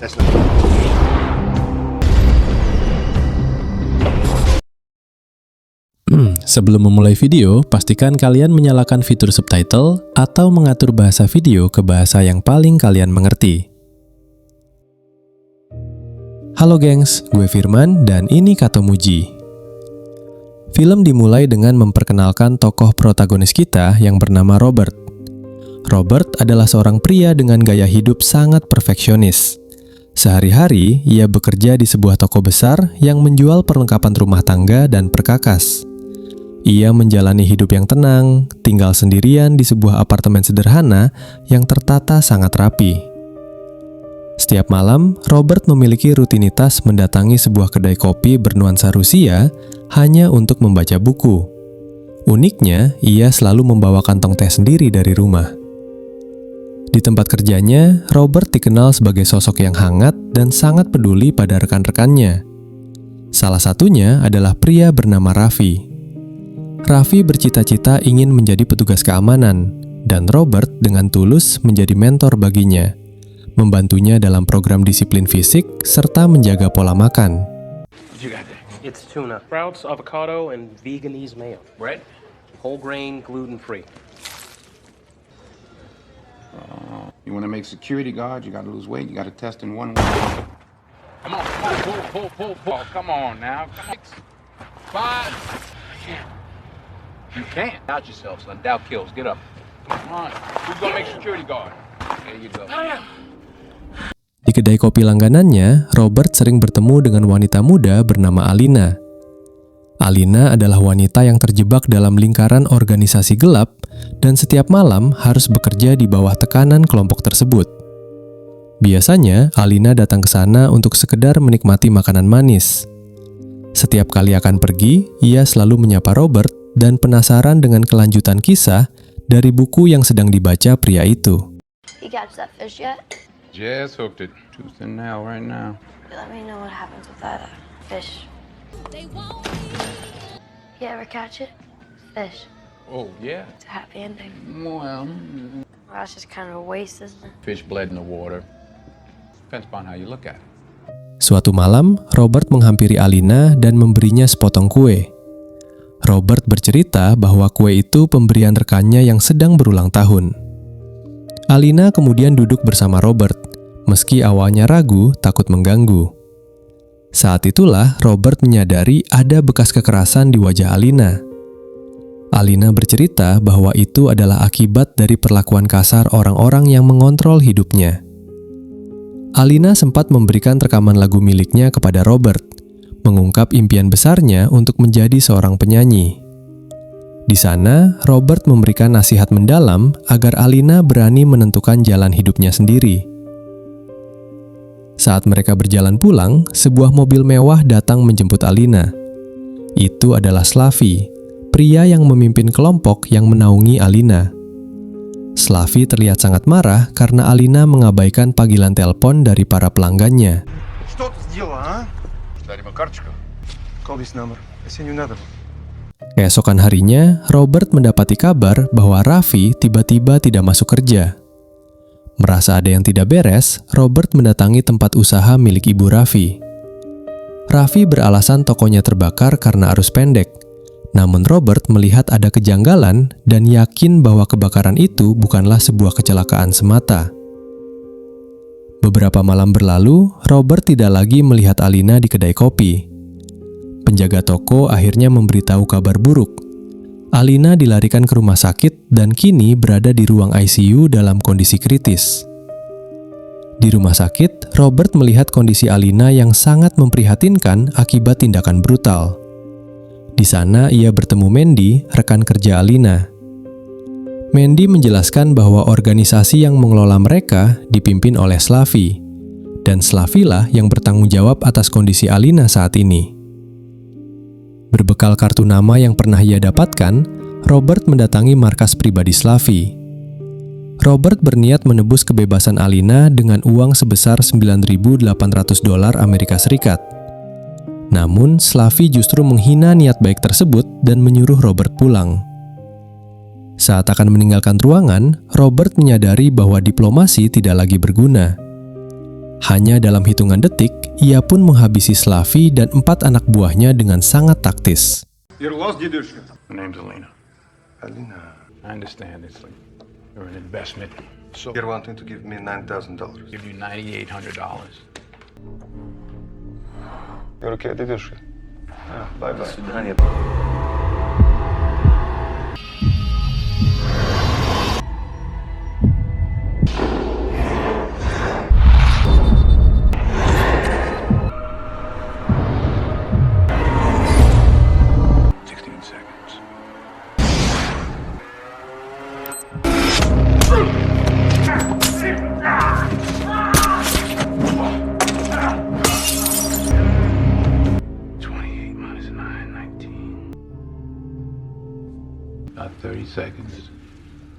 That's not... Sebelum memulai video, pastikan kalian menyalakan fitur subtitle atau mengatur bahasa video ke bahasa yang paling kalian mengerti. Halo gengs, gue Firman dan ini Katomuji. Film dimulai dengan memperkenalkan tokoh protagonis kita yang bernama Robert. Robert adalah seorang pria dengan gaya hidup sangat perfeksionis. Sehari-hari, ia bekerja di sebuah toko besar yang menjual perlengkapan rumah tangga dan perkakas. Ia menjalani hidup yang tenang, tinggal sendirian di sebuah apartemen sederhana yang tertata sangat rapi. Setiap malam, Robert memiliki rutinitas mendatangi sebuah kedai kopi bernuansa Rusia hanya untuk membaca buku. Uniknya, ia selalu membawa kantong teh sendiri dari rumah. Di tempat kerjanya, Robert dikenal sebagai sosok yang hangat dan sangat peduli pada rekan-rekannya. Salah satunya adalah pria bernama Raffi. Raffi bercita-cita ingin menjadi petugas keamanan, dan Robert dengan tulus menjadi mentor baginya, membantunya dalam program disiplin fisik serta menjaga pola makan. It's tuna, sprouts, avocado, and Veganese mayo. Bread, whole grain, gluten-free. You want to make security guard, you got to lose weight, you got to test in 1 week. Come on, pull. Come on now. 5. You can't. Doubt yourself, son. Doubt kills. Get up. Come on. Who's gonna make security guard? There you go. Di kedai kopi langganannya, Robert sering bertemu dengan wanita muda bernama Alina. Alina adalah wanita yang terjebak dalam lingkaran organisasi gelap dan setiap malam harus bekerja di bawah tekanan kelompok tersebut. Biasanya, Alina datang ke sana untuk sekedar menikmati makanan manis. Setiap kali akan pergi, ia selalu menyapa Robert dan penasaran dengan kelanjutan kisah dari buku yang sedang dibaca pria itu. You catch that fish yet? Just hooked it. Tooth and nail right now. Let me know what happens with that fish. You ever catch it? Fish. Oh, yeah. It's a happy ending. Well, Well, that's just kind of a waste, isn't it? fish bled in the water. Depends upon how you look at it. Suatu malam, Robert menghampiri Alina dan memberinya sepotong kue. Robert bercerita bahwa kue itu pemberian rekannya yang sedang berulang tahun. Alina kemudian duduk bersama Robert, meski awalnya ragu takut mengganggu. Saat itulah Robert menyadari ada bekas kekerasan di wajah Alina. Alina bercerita bahwa itu adalah akibat dari perlakuan kasar orang-orang yang mengontrol hidupnya. Alina sempat memberikan rekaman lagu miliknya kepada Robert, mengungkap impian besarnya untuk menjadi seorang penyanyi. Di sana, Robert memberikan nasihat mendalam agar Alina berani menentukan jalan hidupnya sendiri. Saat mereka berjalan pulang, sebuah mobil mewah datang menjemput Alina. Itu adalah Slavi, pria yang memimpin kelompok yang menaungi Alina. Slavi terlihat sangat marah karena Alina mengabaikan panggilan telepon dari para pelanggannya. Что ты сделала, а? Дай ему карточку. Call this number. Если не надо. Keesokan harinya, Robert mendapati kabar bahwa Raffi tiba-tiba tidak masuk kerja. Merasa ada yang tidak beres, Robert mendatangi tempat usaha milik ibu Raffi. Raffi beralasan tokonya terbakar karena arus pendek. Namun Robert melihat ada kejanggalan dan yakin bahwa kebakaran itu bukanlah sebuah kecelakaan semata. Beberapa malam berlalu, Robert tidak lagi melihat Alina di kedai kopi. Penjaga toko akhirnya memberitahu kabar buruk. Alina dilarikan ke rumah sakit dan kini berada di ruang ICU dalam kondisi kritis. Di rumah sakit, Robert melihat kondisi Alina yang sangat memprihatinkan akibat tindakan brutal. Di sana ia bertemu Mandy, rekan kerja Alina. Mandy menjelaskan bahwa organisasi yang mengelola mereka dipimpin oleh Slavi, dan Slavilah yang bertanggung jawab atas kondisi Alina saat ini. Berbekal kartu nama yang pernah ia dapatkan, Robert mendatangi markas pribadi Slavi. Robert berniat menebus kebebasan Alina dengan uang sebesar $9.800 Amerika Serikat. Namun, Slavi justru menghina niat baik tersebut dan menyuruh Robert pulang. Saat akan meninggalkan ruangan, Robert menyadari bahwa diplomasi tidak lagi berguna. Hanya dalam hitungan detik, ia pun menghabisi Slavi dan 4 anak buahnya dengan sangat taktis. Your дедушка. My name's Alina. Alina. I understand it's like you're an investment. So You're wanting to give me $9,000. give you $9,800. You're okay, дедушка? Bye-bye. Свидания. About 30 seconds.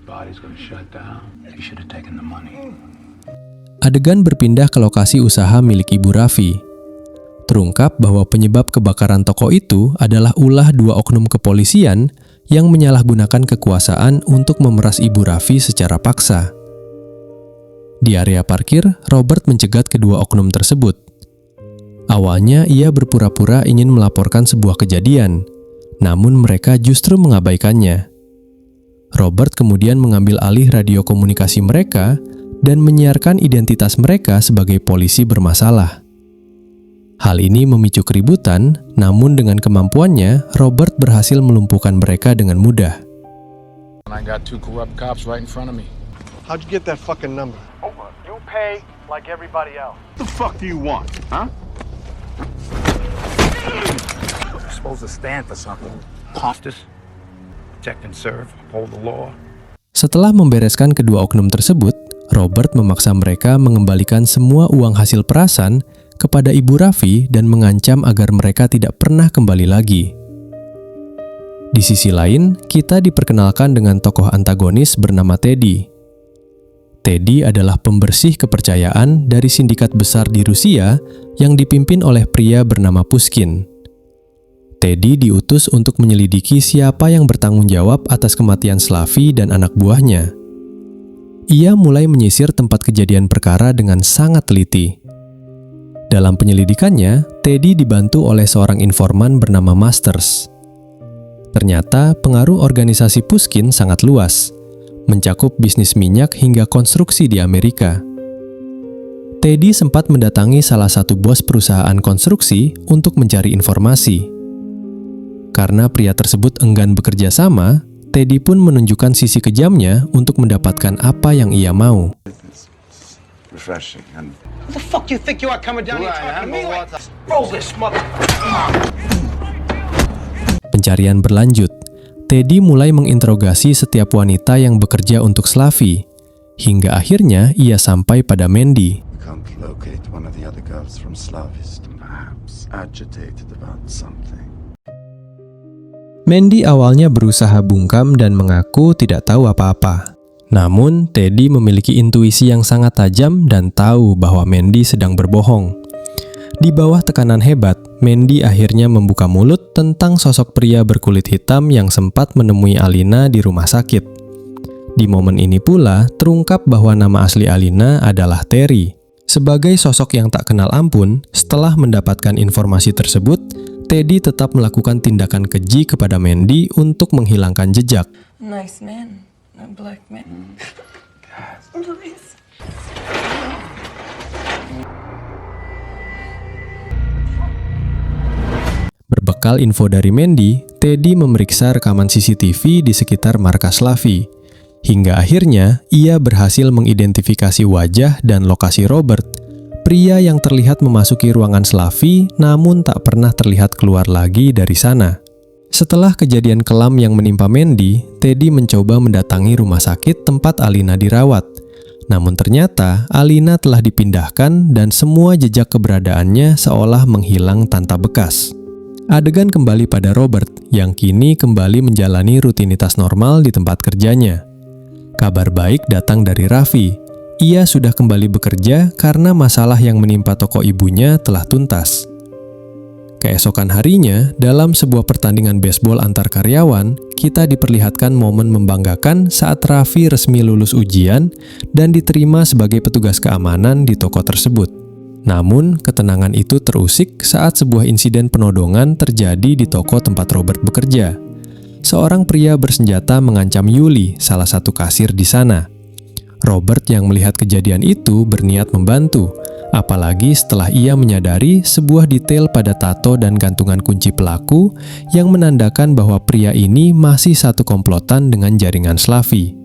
Body's gonna shut down. You should have taken the money. Adegan berpindah ke lokasi usaha milik Ibu Raffi. Terungkap bahwa penyebab kebakaran toko itu adalah ulah 2 oknum kepolisian yang menyalahgunakan kekuasaan untuk memeras Ibu Raffi secara paksa. Di area parkir, Robert mencegat kedua oknum tersebut. Awalnya ia berpura-pura ingin melaporkan sebuah kejadian, namun mereka justru mengabaikannya. Robert kemudian mengambil alih radio komunikasi mereka dan menyiarkan identitas mereka sebagai polisi bermasalah. Hal ini memicu keributan, namun dengan kemampuannya, Robert berhasil melumpuhkan mereka dengan mudah. And I got 2 corrupt cops right in front of me. How'd you get that fucking number? You pay like everybody else. What the fuck do you want, huh? You're supposed to stand for something. Justice, protect and serve, uphold the law. Setelah membereskan kedua oknum tersebut, Robert memaksa mereka mengembalikan semua uang hasil perasan kepada Ibu Raffi dan mengancam agar mereka tidak pernah kembali lagi. Di sisi lain, kita diperkenalkan dengan tokoh antagonis bernama Teddy. Teddy adalah pembersih kepercayaan dari sindikat besar di Rusia yang dipimpin oleh pria bernama Pushkin. Teddy diutus untuk menyelidiki siapa yang bertanggung jawab atas kematian Slavi dan anak buahnya. Ia mulai menyisir tempat kejadian perkara dengan sangat teliti. Dalam penyelidikannya, Teddy dibantu oleh seorang informan bernama Masters. Ternyata pengaruh organisasi Pushkin sangat luas, mencakup bisnis minyak hingga konstruksi di Amerika. Teddy sempat mendatangi salah satu bos perusahaan konstruksi untuk mencari informasi. Karena pria tersebut enggan bekerja sama, Teddy pun menunjukkan sisi kejamnya untuk mendapatkan apa yang ia mau. Refreshing. And Who the fuck you think you are coming down here talking to me like this? Roll this mother. Pencarian berlanjut. Teddy mulai menginterogasi setiap wanita yang bekerja untuk Slavi, hingga akhirnya ia sampai pada Mandy. We can't locate one of the other girls from Slavist, perhaps agitated about something. Mandy awalnya berusaha bungkam dan mengaku tidak tahu apa-apa. Namun, Teddy memiliki intuisi yang sangat tajam dan tahu bahwa Mandy sedang berbohong. Di bawah tekanan hebat, Mandy akhirnya membuka mulut tentang sosok pria berkulit hitam yang sempat menemui Alina di rumah sakit. Di momen ini pula, terungkap bahwa nama asli Alina adalah Terry. Sebagai sosok yang tak kenal ampun, setelah mendapatkan informasi tersebut, Teddy tetap melakukan tindakan keji kepada Mandy untuk menghilangkan jejak. Nice man, a black man. Please. Berbekal info dari Mandy, Teddy memeriksa rekaman CCTV di sekitar markas Slavi. Hingga akhirnya, ia berhasil mengidentifikasi wajah dan lokasi Robert, pria yang terlihat memasuki ruangan Slavi namun tak pernah terlihat keluar lagi dari sana. Setelah kejadian kelam yang menimpa Mandy, Teddy mencoba mendatangi rumah sakit tempat Alina dirawat. Namun ternyata Alina telah dipindahkan dan semua jejak keberadaannya seolah menghilang tanpa bekas. Adegan kembali pada Robert yang kini kembali menjalani rutinitas normal di tempat kerjanya. Kabar baik datang dari Raffi. Ia sudah kembali bekerja karena masalah yang menimpa toko ibunya telah tuntas. Keesokan harinya, dalam sebuah pertandingan baseball antar karyawan, kita diperlihatkan momen membanggakan saat Raffi resmi lulus ujian dan diterima sebagai petugas keamanan di toko tersebut. Namun, ketenangan itu terusik saat sebuah insiden penodongan terjadi di toko tempat Robert bekerja. Seorang pria bersenjata mengancam Yuli, salah satu kasir di sana. Robert yang melihat kejadian itu berniat membantu, apalagi setelah ia menyadari sebuah detail pada tato dan gantungan kunci pelaku yang menandakan bahwa pria ini masih satu komplotan dengan jaringan Slavi.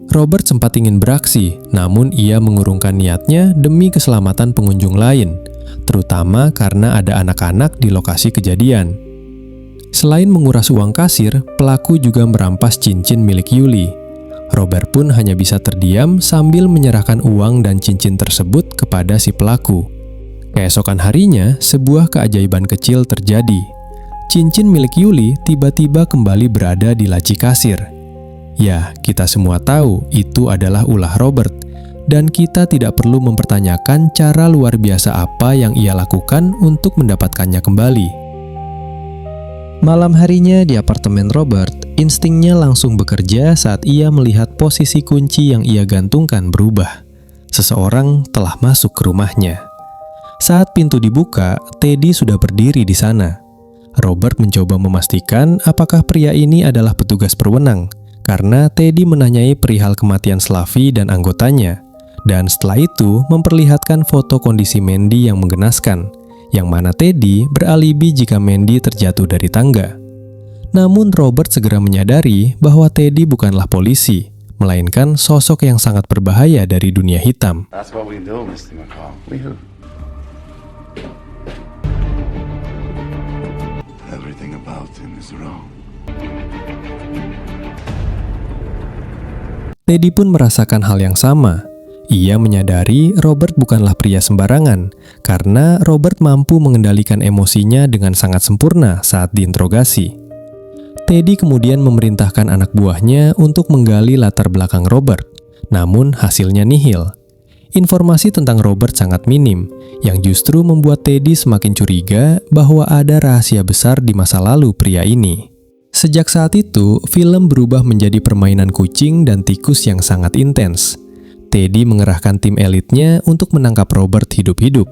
Robert sempat ingin beraksi, namun ia mengurungkan niatnya demi keselamatan pengunjung lain, terutama karena ada anak-anak di lokasi kejadian. Selain menguras uang kasir, pelaku juga merampas cincin milik Yuli. Robert pun hanya bisa terdiam sambil menyerahkan uang dan cincin tersebut kepada si pelaku. Keesokan harinya, sebuah keajaiban kecil terjadi. Cincin milik Yuli tiba-tiba kembali berada di laci kasir. Ya, kita semua tahu itu adalah ulah Robert, dan kita tidak perlu mempertanyakan cara luar biasa apa yang ia lakukan untuk mendapatkannya kembali. Malam harinya di apartemen Robert, instingnya langsung bekerja saat ia melihat posisi kunci yang ia gantungkan berubah. Seseorang telah masuk ke rumahnya. Saat pintu dibuka, Teddy sudah berdiri di sana. Robert mencoba memastikan apakah pria ini adalah petugas berwenang, karena Teddy menanyai perihal kematian Slavi dan anggotanya, dan setelah itu memperlihatkan foto kondisi Mandy yang menggenaskan, yang mana Teddy beralibi jika Mandy terjatuh dari tangga. Namun Robert segera menyadari bahwa Teddy bukanlah polisi, melainkan sosok yang sangat berbahaya dari dunia hitam. That's what we do, Mr. McCall. We do. Everything about him is wrong. Teddy pun merasakan hal yang sama. Ia menyadari Robert bukanlah pria sembarangan, karena Robert mampu mengendalikan emosinya dengan sangat sempurna saat diinterogasi. Teddy kemudian memerintahkan anak buahnya untuk menggali latar belakang Robert, namun hasilnya nihil. Informasi tentang Robert sangat minim, yang justru membuat Teddy semakin curiga bahwa ada rahasia besar di masa lalu pria ini. Sejak saat itu, film berubah menjadi permainan kucing dan tikus yang sangat intens. Teddy mengerahkan tim elitnya untuk menangkap Robert hidup-hidup.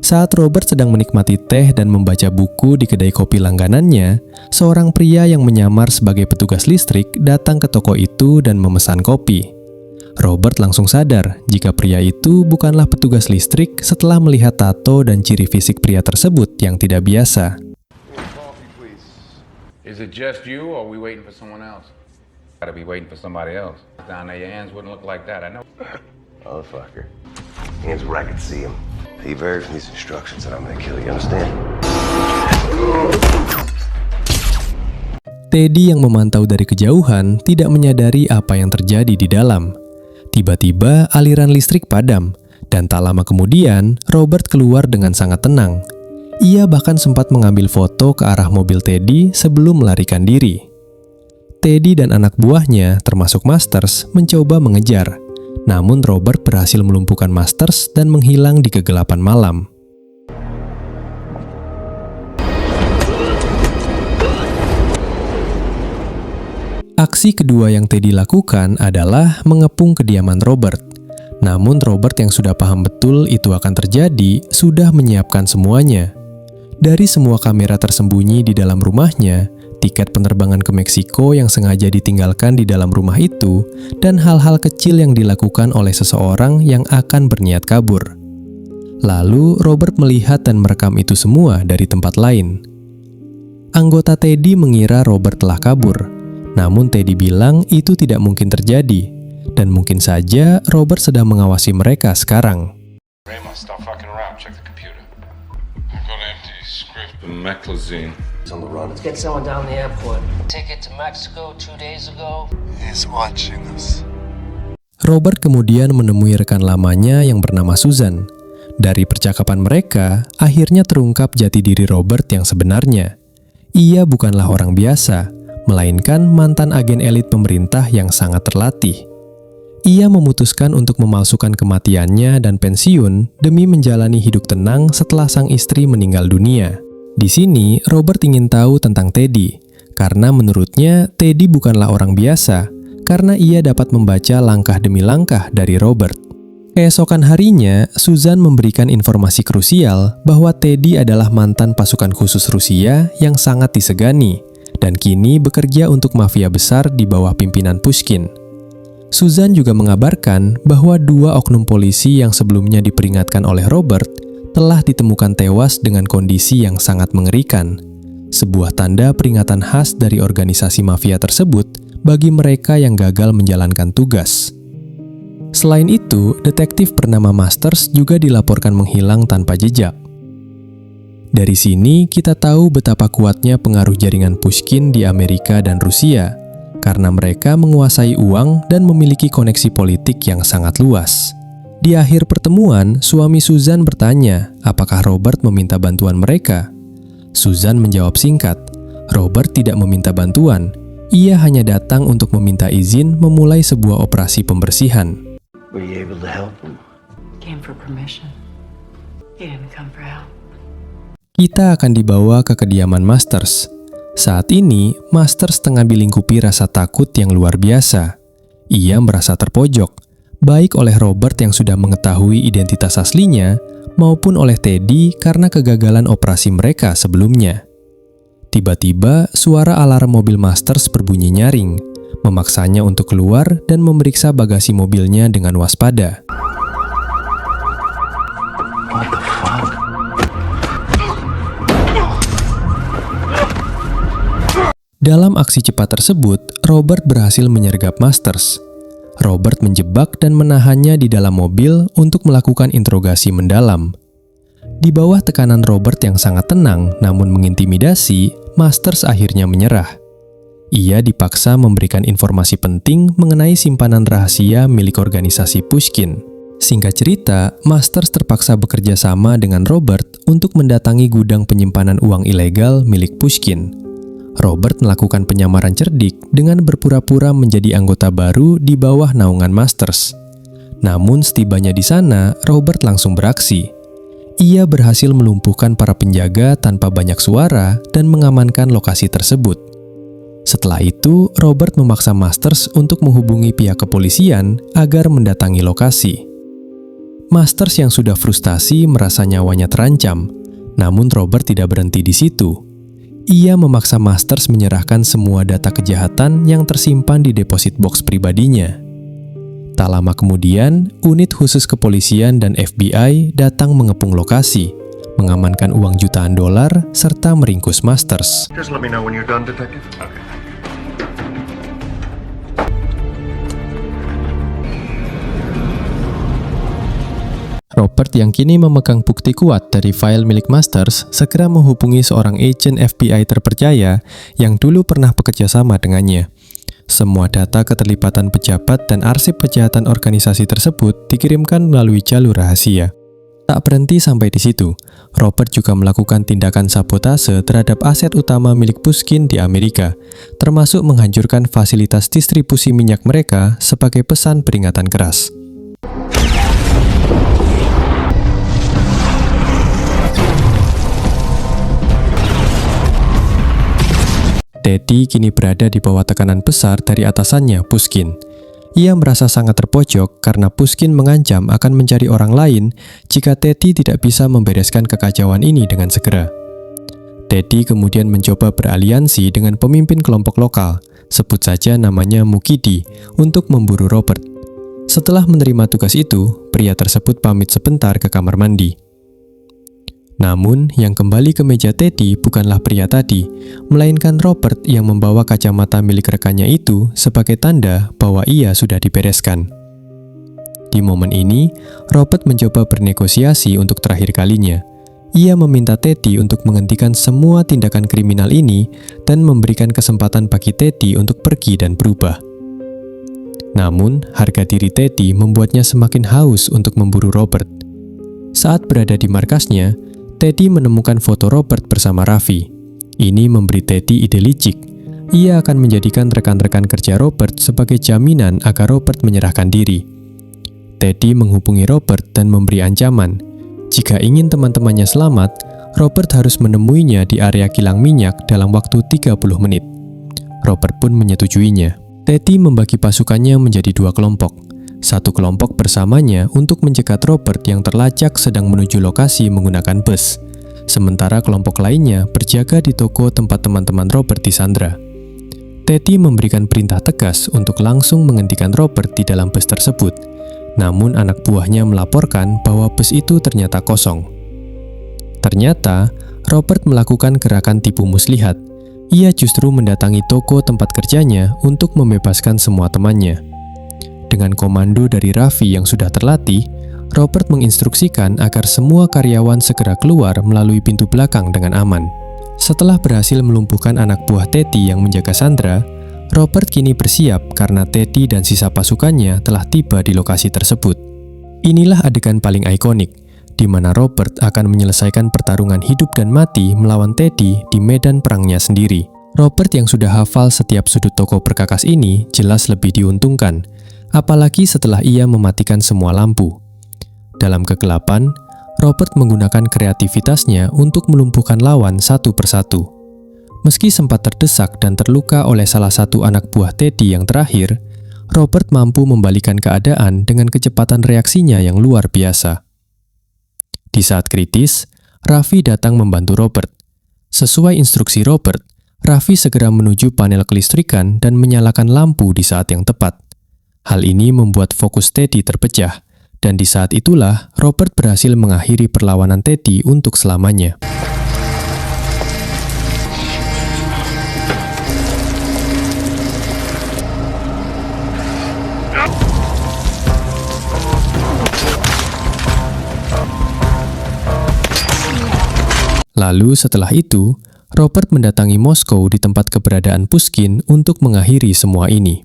Saat Robert sedang menikmati teh dan membaca buku di kedai kopi langganannya, seorang pria yang menyamar sebagai petugas listrik datang ke toko itu dan memesan kopi. Robert langsung sadar jika pria itu bukanlah petugas listrik setelah melihat tato dan ciri fisik pria tersebut yang tidak biasa. Is it just you, or are we waiting for someone else? Gotta be waiting for somebody else. Down there, your hands wouldn't look like that, I know. Motherfucker. Hands where I can see him. He varies from these instructions and I'm gonna kill you, understand? Teddy yang memantau dari kejauhan tidak menyadari apa yang terjadi di dalam. Tiba-tiba aliran listrik padam, dan tak lama kemudian Robert keluar dengan sangat tenang. Ia bahkan sempat mengambil foto ke arah mobil Teddy sebelum melarikan diri. Teddy dan anak buahnya, termasuk Masters, mencoba mengejar. Namun Robert berhasil melumpuhkan Masters dan menghilang di kegelapan malam. Aksi kedua yang Teddy lakukan adalah mengepung kediaman Robert. Namun Robert yang sudah paham betul itu akan terjadi, sudah menyiapkan semuanya. Dari semua kamera tersembunyi di dalam rumahnya, tiket penerbangan ke Meksiko yang sengaja ditinggalkan di dalam rumah itu, dan hal-hal kecil yang dilakukan oleh seseorang yang akan berniat kabur. Lalu Robert melihat dan merekam itu semua dari tempat lain. Anggota Teddy mengira Robert telah kabur, namun Teddy bilang itu tidak mungkin terjadi, dan mungkin saja Robert sedang mengawasi mereka sekarang. Raymond, stop fucking around. Check the computer. I've got an empty script for Meclizine. He's on the run. Let's get someone down the airport. Ticket to Mexico 2 days ago. He's watching us. Robert kemudian menemui rekan lamanya yang bernama Susan. Dari percakapan mereka, akhirnya terungkap jati diri Robert yang sebenarnya. Ia bukanlah orang biasa, melainkan mantan agen elit pemerintah yang sangat terlatih. Ia memutuskan untuk memalsukan kematiannya dan pensiun demi menjalani hidup tenang setelah sang istri meninggal dunia. Di sini, Robert ingin tahu tentang Teddy, karena menurutnya Teddy bukanlah orang biasa, karena ia dapat membaca langkah demi langkah dari Robert. Keesokan harinya, Suzanne memberikan informasi krusial bahwa Teddy adalah mantan pasukan khusus Rusia yang sangat disegani dan kini bekerja untuk mafia besar di bawah pimpinan Pushkin. Suzanne juga mengabarkan bahwa 2 oknum polisi yang sebelumnya diperingatkan oleh Robert telah ditemukan tewas dengan kondisi yang sangat mengerikan. Sebuah tanda peringatan khas dari organisasi mafia tersebut bagi mereka yang gagal menjalankan tugas. Selain itu, detektif bernama Masters juga dilaporkan menghilang tanpa jejak. Dari sini kita tahu betapa kuatnya pengaruh jaringan Pushkin di Amerika dan Rusia, karena mereka menguasai uang dan memiliki koneksi politik yang sangat luas. Di akhir pertemuan, suami Suzanne bertanya apakah Robert meminta bantuan mereka. Suzanne menjawab singkat, Robert tidak meminta bantuan, ia hanya datang untuk meminta izin memulai sebuah operasi pembersihan. Were you able to help him? Came for permission. He didn't come for help. Kita akan dibawa ke kediaman Masters. Saat ini, Masters tengah dilingkupi rasa takut yang luar biasa. Ia merasa terpojok, baik oleh Robert yang sudah mengetahui identitas aslinya, maupun oleh Teddy karena kegagalan operasi mereka sebelumnya. Tiba-tiba, suara alarm mobil Masters berbunyi nyaring, memaksanya untuk keluar dan memeriksa bagasi mobilnya dengan waspada. What the fuck? Dalam aksi cepat tersebut, Robert berhasil menyergap Masters. Robert menjebak dan menahannya di dalam mobil untuk melakukan interogasi mendalam. Di bawah tekanan Robert yang sangat tenang namun mengintimidasi, Masters akhirnya menyerah. Ia dipaksa memberikan informasi penting mengenai simpanan rahasia milik organisasi Pushkin. Singkat cerita, Masters terpaksa bekerja sama dengan Robert untuk mendatangi gudang penyimpanan uang ilegal milik Pushkin. Robert melakukan penyamaran cerdik dengan berpura-pura menjadi anggota baru di bawah naungan Masters. Namun setibanya di sana, Robert langsung beraksi. Ia berhasil melumpuhkan para penjaga tanpa banyak suara dan mengamankan lokasi tersebut. Setelah itu, Robert memaksa Masters untuk menghubungi pihak kepolisian agar mendatangi lokasi. Masters yang sudah frustasi merasa nyawanya terancam, namun Robert tidak berhenti di situ. Ia memaksa Masters menyerahkan semua data kejahatan yang tersimpan di deposit box pribadinya. Tak lama kemudian, unit khusus kepolisian dan FBI datang mengepung lokasi, mengamankan uang jutaan dolar, serta meringkus Masters. Just let me know when you're done, detective. Okay. Robert yang kini memegang bukti kuat dari file milik Masters segera menghubungi seorang agen FBI terpercaya yang dulu pernah bekerja sama dengannya. Semua data keterlibatan pejabat dan arsip kejahatan organisasi tersebut dikirimkan melalui jalur rahasia. Tak berhenti sampai di situ, Robert juga melakukan tindakan sabotase terhadap aset utama milik Pushkin di Amerika, termasuk menghancurkan fasilitas distribusi minyak mereka sebagai pesan peringatan keras. Teddy kini berada di bawah tekanan besar dari atasannya, Pushkin. Ia merasa sangat terpojok karena Pushkin mengancam akan mencari orang lain jika Teddy tidak bisa membereskan kekacauan ini dengan segera. Teddy kemudian mencoba beraliansi dengan pemimpin kelompok lokal, sebut saja namanya Mukidi, untuk memburu Robert. Setelah menerima tugas itu, pria tersebut pamit sebentar ke kamar mandi. Namun, yang kembali ke meja Teddy bukanlah pria tadi, melainkan Robert yang membawa kacamata milik rekannya itu sebagai tanda bahwa ia sudah dibereskan. Di momen ini, Robert mencoba bernegosiasi untuk terakhir kalinya. Ia meminta Teddy untuk menghentikan semua tindakan kriminal ini dan memberikan kesempatan bagi Teddy untuk pergi dan berubah. Namun, harga diri Teddy membuatnya semakin haus untuk memburu Robert. Saat berada di markasnya, Teddy menemukan foto Robert bersama Raffi. Ini memberi Teddy ide licik. Ia akan menjadikan rekan-rekan kerja Robert sebagai jaminan agar Robert menyerahkan diri. Teddy menghubungi Robert dan memberi ancaman. Jika ingin teman-temannya selamat, Robert harus menemuinya di area kilang minyak dalam waktu 30 menit. Robert pun menyetujuinya. Teddy membagi pasukannya menjadi 2 kelompok. Satu kelompok bersamanya untuk mencegat Robert yang terlacak sedang menuju lokasi menggunakan bus. Sementara kelompok lainnya berjaga di toko tempat teman-teman Robert disandra. Teddy memberikan perintah tegas untuk langsung menghentikan Robert di dalam bus tersebut. Namun anak buahnya melaporkan bahwa bus itu ternyata kosong. Ternyata, Robert melakukan gerakan tipu muslihat. Ia justru mendatangi toko tempat kerjanya untuk membebaskan semua temannya. Dengan komando dari Raffi yang sudah terlatih, Robert menginstruksikan agar semua karyawan segera keluar melalui pintu belakang dengan aman. Setelah berhasil melumpuhkan anak buah Teddy yang menjaga Sandra, Robert kini bersiap karena Teddy dan sisa pasukannya telah tiba di lokasi tersebut. Inilah adegan paling ikonik, di mana Robert akan menyelesaikan pertarungan hidup dan mati melawan Teddy di medan perangnya sendiri. Robert yang sudah hafal setiap sudut toko perkakas ini jelas lebih diuntungkan, apalagi setelah ia mematikan semua lampu. Dalam kegelapan, Robert menggunakan kreativitasnya untuk melumpuhkan lawan satu persatu. Meski sempat terdesak dan terluka oleh salah satu anak buah Teddy yang terakhir, Robert mampu membalikan keadaan dengan kecepatan reaksinya yang luar biasa. Di saat kritis, Raffi datang membantu Robert. Sesuai instruksi Robert, Raffi segera menuju panel kelistrikan dan menyalakan lampu di saat yang tepat. Hal ini membuat fokus Teddy terpecah, dan di saat itulah Robert berhasil mengakhiri perlawanan Teddy untuk selamanya. Lalu setelah itu, Robert mendatangi Moskow di tempat keberadaan Pushkin untuk mengakhiri semua ini.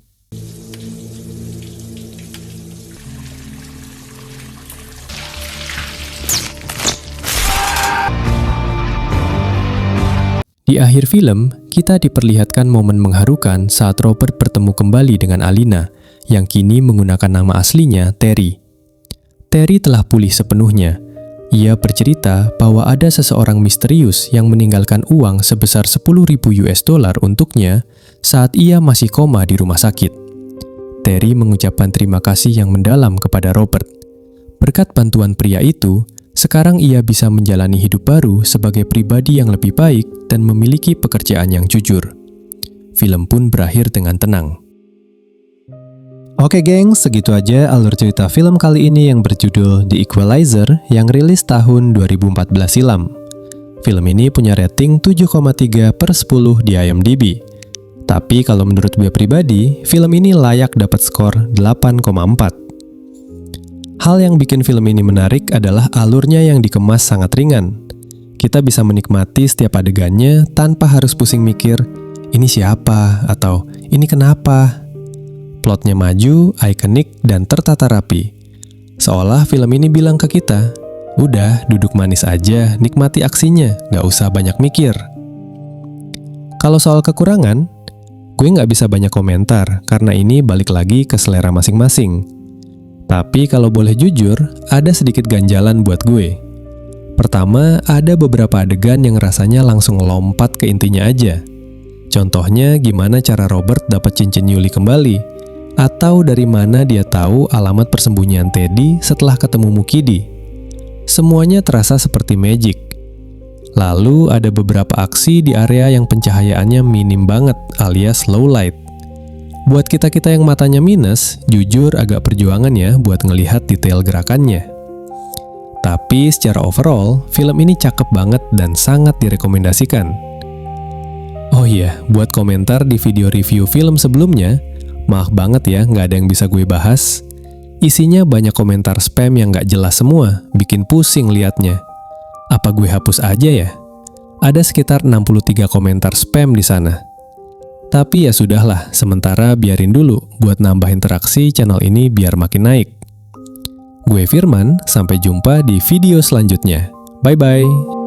Di akhir film, kita diperlihatkan momen mengharukan saat Robert bertemu kembali dengan Alina, yang kini menggunakan nama aslinya Terry. Terry telah pulih sepenuhnya. Ia bercerita bahwa ada seseorang misterius yang meninggalkan uang sebesar $10.000 untuknya saat ia masih koma di rumah sakit. Terry mengucapkan terima kasih yang mendalam kepada Robert. Berkat bantuan pria itu, sekarang ia bisa menjalani hidup baru sebagai pribadi yang lebih baik dan memiliki pekerjaan yang jujur. Film pun berakhir dengan tenang. Oke gengs, segitu aja alur cerita film kali ini yang berjudul The Equalizer yang rilis tahun 2014 silam. Film ini punya rating 7,3/10 di IMDb. Tapi kalau menurut gue pribadi, film ini layak dapat skor 8,4. Hal yang bikin film ini menarik adalah alurnya yang dikemas sangat ringan. Kita bisa menikmati setiap adegannya tanpa harus pusing mikir, ini siapa atau ini kenapa. Plotnya maju, ikonik, dan tertata rapi. Seolah film ini bilang ke kita, udah duduk manis aja, nikmati aksinya, gak usah banyak mikir. Kalau soal kekurangan, gue gak bisa banyak komentar karena ini balik lagi ke selera masing-masing. Tapi kalau boleh jujur, ada sedikit ganjalan buat gue. Pertama, ada beberapa adegan yang rasanya langsung lompat ke intinya aja. Contohnya gimana cara Robert dapat cincin Yuli kembali, atau dari mana dia tahu alamat persembunyian Teddy setelah ketemu Mukidi. Semuanya terasa seperti magic. Lalu ada beberapa aksi di area yang pencahayaannya minim banget alias low light. Buat kita-kita yang matanya minus, jujur agak perjuangan ya buat ngelihat detail gerakannya. Tapi secara overall, film ini cakep banget dan sangat direkomendasikan. Oh iya, buat komentar di video review film sebelumnya, maaf banget ya nggak ada yang bisa gue bahas. Isinya banyak komentar spam yang nggak jelas semua, bikin pusing liatnya. Apa gue hapus aja ya? Ada sekitar 63 komentar spam di sana. Tapi ya sudahlah, sementara biarin dulu buat nambah interaksi channel ini biar makin naik. Gue Firman, sampai jumpa di video selanjutnya. Bye-bye.